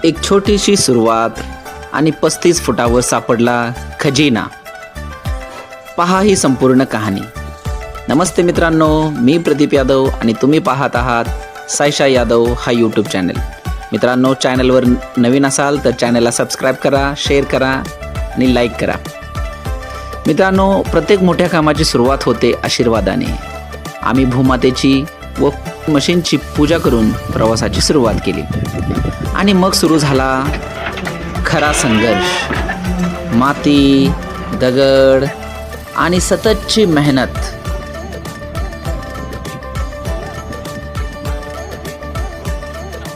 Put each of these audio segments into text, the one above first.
एक छोटीशी सुरुवात आणि 35 फुटावर सापडला खजिना. पहा ही संपूर्ण कहाणी. नमस्ते मित्रांनो, मी प्रदीप यादव आणि तुम्ही पाहत आहात सायशा यादव हा यूट्यूब चॅनल. मित्रांनो, चॅनलवर नवीन असाल तर चॅनलला सबस्क्राईब करा, शेअर करा आणि लाईक करा. मित्रांनो, प्रत्येक मोठ्या कामाची सुरुवात होते आशीर्वादाने. आम्ही भूमातेची व मशीनची पूजा करून प्रवासाची सुरुवात केली आणि मग सुरू झाला खरा संघर्ष. माती, दगड आणि सततची मेहनत.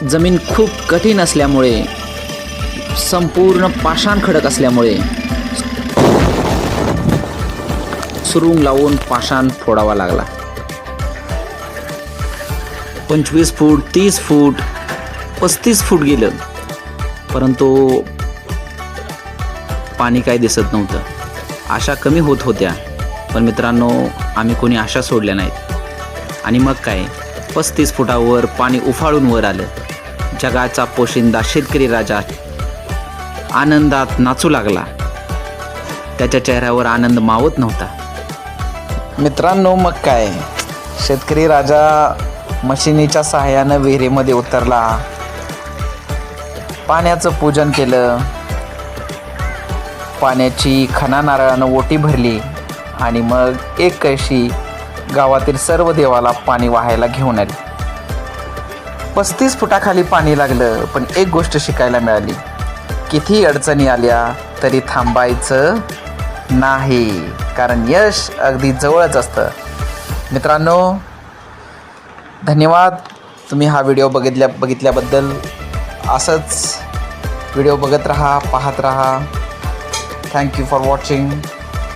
जमीन खूप कठीण असल्यामुळे, संपूर्ण पाषाण खडक असल्यामुळे सुरुंग लावून पाषाण फोडावा लागला. 25 फूट, 30 फूट, 35 फूट गेलं, परंतु पाणी काही दिसत नव्हतं. आशा कमी होत होत्या, पण मित्रांनो, आम्ही कोणी आशा सोडल्या नाहीत. आणि मग काय, 35 फुटावर पाणी उफाळून वर आलं. जगाचा पोशिंदा शेतकरी राजा आनंदात नाचू लागला. त्याच्या चेहऱ्यावर आनंद मावत नव्हता. मित्रांनो, मग काय, शेतकरी राजा मशिनीच्या सहाय्यानं विहिरीमध्ये उतरला, पाण्याचं पूजन केलं, पाण्याची खणा नारळानं ओटी भरली आणि मग एक कळशी गावातील सर्व देवाला पाणी वाहायला घेऊन आली. 35 फुटाखाली पाणी लागलं, पण एक गोष्ट शिकायला मिळाली. किती अडचणी आल्या तरी थांबायचं नाही, कारण यश अगदी जवळच असतं. मित्रांनो, धन्यवाद तुम्ही हा व्हिडिओ बघितल्याबद्दल. असंच व्हिडिओ बघत राहा, पाहत राहा. Thank you for watching.